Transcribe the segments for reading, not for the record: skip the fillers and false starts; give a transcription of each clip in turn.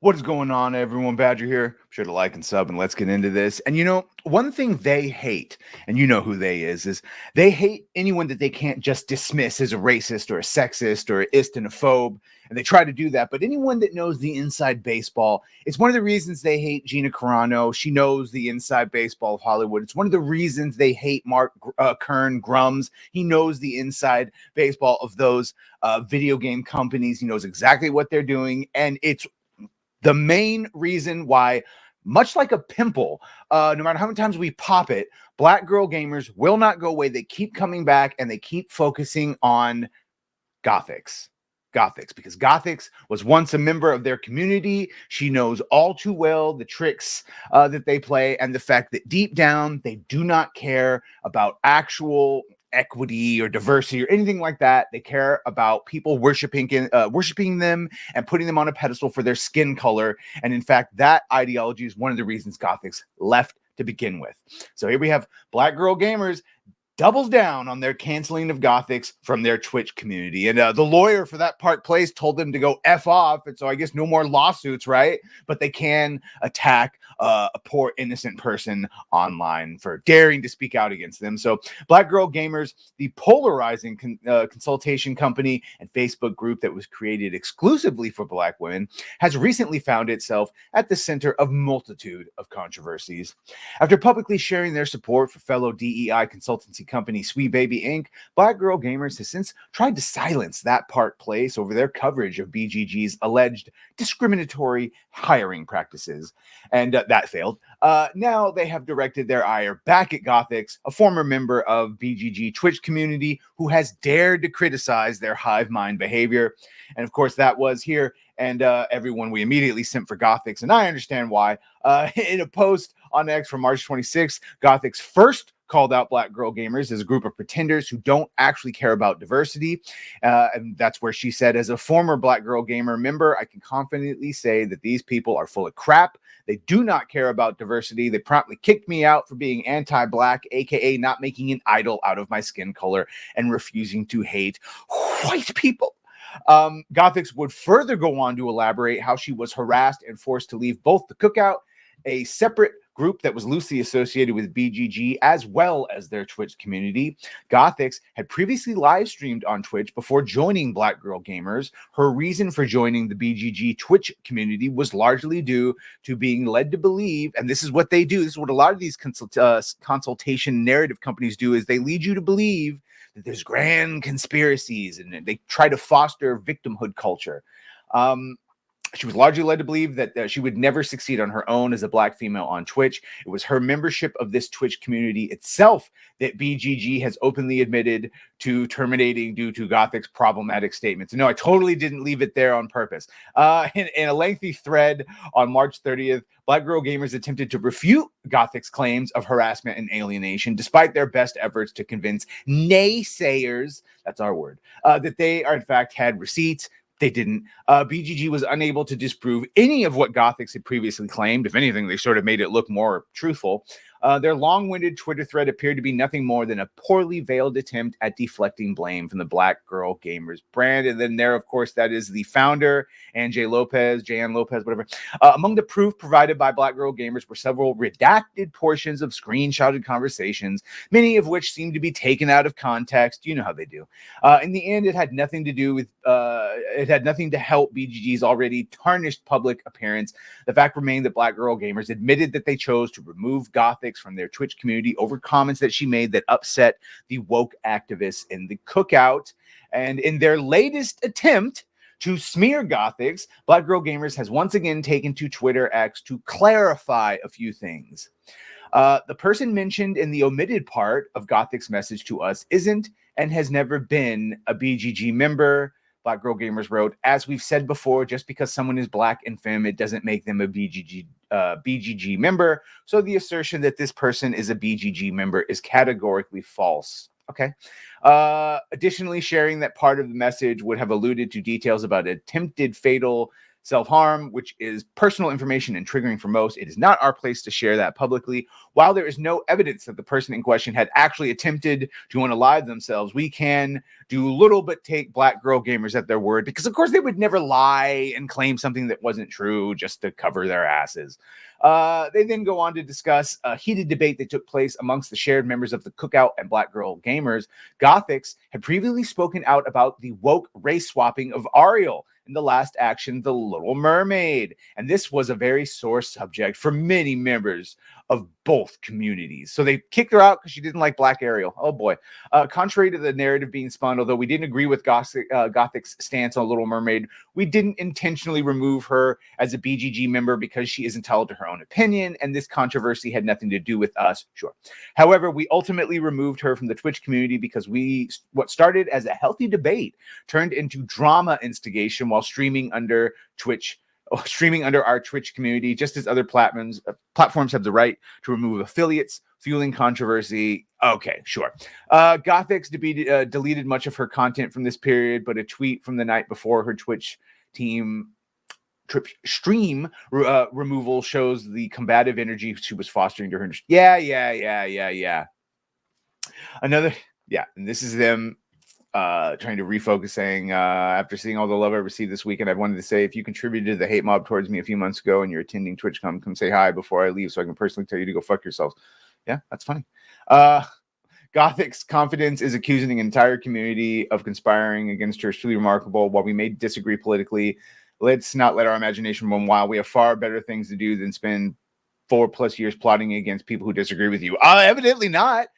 What is going on, everyone? Badger here. Be sure to like and sub, and let's get into this. And one thing they hate, and you know who they is they hate anyone that they can't just dismiss as a racist or a sexist or an istinophobe. And they try to do that. But anyone that knows the inside baseball, it's one of the reasons they hate Gina Carano. She knows the inside baseball of Hollywood. It's one of the reasons they hate Mark Kern Grums. He knows the inside baseball of those video game companies. He knows exactly what they're doing. And it's the main reason why, much like a pimple, no matter how many times we pop it, black girl gamers will not go away. They keep coming back and they keep focusing on Gothix. Because Gothix was once a member of their community. She knows all too well the tricks that they play and the fact that deep down they do not care about actual equity or diversity or anything like that. They care about people worshiping them and putting them on a pedestal for their skin color. And in fact, that ideology is one of the reasons Gothix left to begin with. So here we have Black Girl Gamers doubles down on their canceling of Gothix from their Twitch community. And the lawyer for that Park Place told them to go F off. And so I guess no more lawsuits, right? But they can attack a poor innocent person online for daring to speak out against them. So Black Girl Gamers, the polarizing consultation company and Facebook group that was created exclusively for Black women, has recently found itself at the center of multitude of controversies. After publicly sharing their support for fellow DEI consultancy company Sweet Baby Inc., Black Girl Gamers has since tried to silence that Park Place over their coverage of BGG's alleged discriminatory hiring practices. And that failed. Now they have directed their ire back at Gothix, a former member of BGG Twitch community who has dared to criticize their hive mind behavior. And of course, that was here. And everyone we immediately sent for Gothix, and I understand why. In a post on X from March 26th, Gothix first called out Black Girl Gamers as a group of pretenders who don't actually care about diversity. And that's where she said, as a former Black Girl Gamer member, I can confidently say that these people are full of crap. They do not care about diversity. They promptly kicked me out for being anti-Black, aka not making an idol out of my skin color and refusing to hate white people. Gothix would further go on to elaborate how she was harassed and forced to leave both the Cookout, a separate group that was loosely associated with BGG, as well as their Twitch community. Gothix had previously live streamed on Twitch before joining Black Girl Gamers. Her reason for joining the BGG Twitch community was largely due to being led to believe, and this is what they do, this is what a lot of these consultation narrative companies do, is they lead you to believe that there's grand conspiracies and they try to foster victimhood culture. She was largely led to believe that she would never succeed on her own as a Black female on Twitch. It was her membership of this Twitch community itself that BGG has openly admitted to terminating due to Gothic's problematic statements. No, I totally didn't leave it there on purpose. In a lengthy thread on March 30th, Black Girl Gamers attempted to refute Gothic's claims of harassment and alienation, despite their best efforts to convince naysayers, that's our word, that they are in fact had receipts. They didn't. BGG was unable to disprove any of what Gothix had previously claimed. If anything, they sort of made it look more truthful. Their long-winded Twitter thread appeared to be nothing more than a poorly veiled attempt at deflecting blame from the Black Girl Gamers brand. And then there, of course, that is the founder, Jan Lopez, whatever. Among the proof provided by Black Girl Gamers were several redacted portions of screenshotted conversations, many of which seemed to be taken out of context. You know how they do. In the end, it had nothing to do with, it had nothing to help BGG's already tarnished public appearance. The fact remained that Black Girl Gamers admitted that they chose to remove Gothix from their Twitch community over comments that she made that upset the woke activists in the Cookout. And in their latest attempt to smear Gothix, Black Girl Gamers has once again taken to Twitter X to clarify a few things. The person mentioned in the omitted part of Gothic's message to us isn't and has never been a BGG member. Black Girl Gamers wrote, as we've said before, just because someone is Black and femme, it doesn't make them a BGG member. So the assertion that this person is a BGG member is categorically false. Okay. Additionally, sharing that part of the message would have alluded to details about attempted fatal self-harm, which is personal information and triggering for most. It is not our place to share that publicly. While there is no evidence that the person in question had actually attempted to unalive themselves, we can do little but take Black girl gamers at their word, because of course they would never lie and claim something that wasn't true just to cover their asses. They then go on to discuss a heated debate that took place amongst the shared members of the Cookout and Black girl gamers. Gothix had previously spoken out about the woke race swapping of Ariel in the last action, The Little Mermaid. And this was a very sore subject for many members of both communities. So they kicked her out because she didn't like Black Ariel. Oh boy. Contrary to the narrative being spun, although we didn't agree with Gothic's stance on Little Mermaid, we didn't intentionally remove her as a BGG member because she is entitled to her own opinion, and this controversy had nothing to do with us. Sure. However, we ultimately removed her from the Twitch community because what started as a healthy debate turned into drama instigation while streaming under our Twitch community, just as other platforms have the right to remove affiliates, fueling controversy. Okay, sure. Gothix deleted much of her content from this period, but a tweet from the night before her Twitch stream removal shows the combative energy she was fostering to her. Yeah. And this is them trying to refocus, saying, after seeing all the love I received this weekend, I wanted to say, if you contributed to the hate mob towards me a few months ago and you're attending TwitchCon, come say hi before I leave so I can personally tell you to go fuck yourselves. Yeah, that's funny. Gothic's confidence is accusing the entire community of conspiring against her is truly remarkable. While we may disagree politically, let's not let our imagination run wild. We have far better things to do than spend 4+ years plotting against people who disagree with you. Evidently not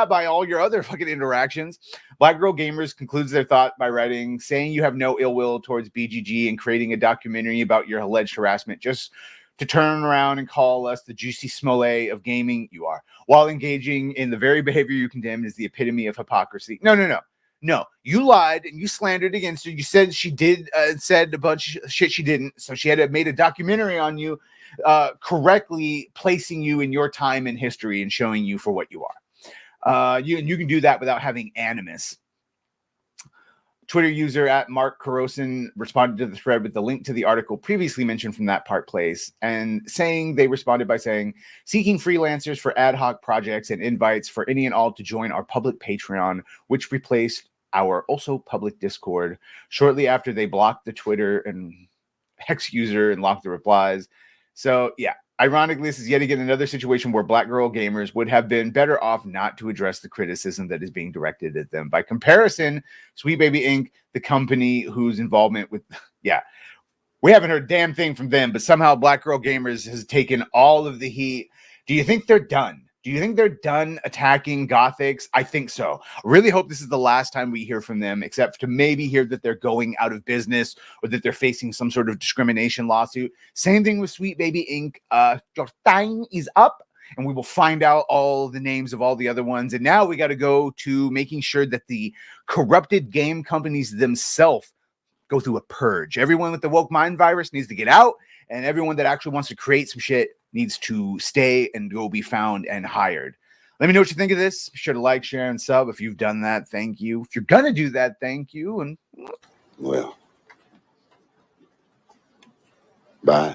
by all your other fucking interactions. Black Girl Gamers concludes their thought by writing, saying you have no ill will towards BGG and creating a documentary about your alleged harassment just to turn around and call us the juicy smollett of gaming. You are, while engaging in the very behavior you condemned, is the epitome of hypocrisy. No, you lied and you slandered against her. You said she did, said a bunch of shit she didn't. So she had made a documentary on you, correctly placing you in your time in history and showing you for what you are. You can do that without having animus. Twitter user at Mark Carosin responded to the thread with the link to the article previously mentioned from that part place, and they responded by saying, seeking freelancers for ad hoc projects and invites for any and all to join our public Patreon, which replaced our also public Discord. Shortly after, they blocked the Twitter and X user and locked the replies. So yeah, ironically, this is yet again another situation where Black Girl Gamers would have been better off not to address the criticism that is being directed at them. By comparison, Sweet Baby Inc., the company whose involvement with, we haven't heard a damn thing from them, but somehow Black Girl Gamers has taken all of the heat. Do you think they're done? Do you think they're done attacking Gothix? I think so. I really hope this is the last time we hear from them, except to maybe hear that they're going out of business or that they're facing some sort of discrimination lawsuit. Same thing with Sweet Baby Inc. Your time is up, and we will find out all the names of all the other ones. And now we got to go to making sure that the corrupted game companies themselves go through a purge. Everyone with the woke mind virus needs to get out, and everyone that actually wants to create some shit needs to stay and go be found and hired. Let me know what you think of this. Be sure to like, share, and sub. If you've done that, thank you. If you're gonna do that, thank you. And well, bye.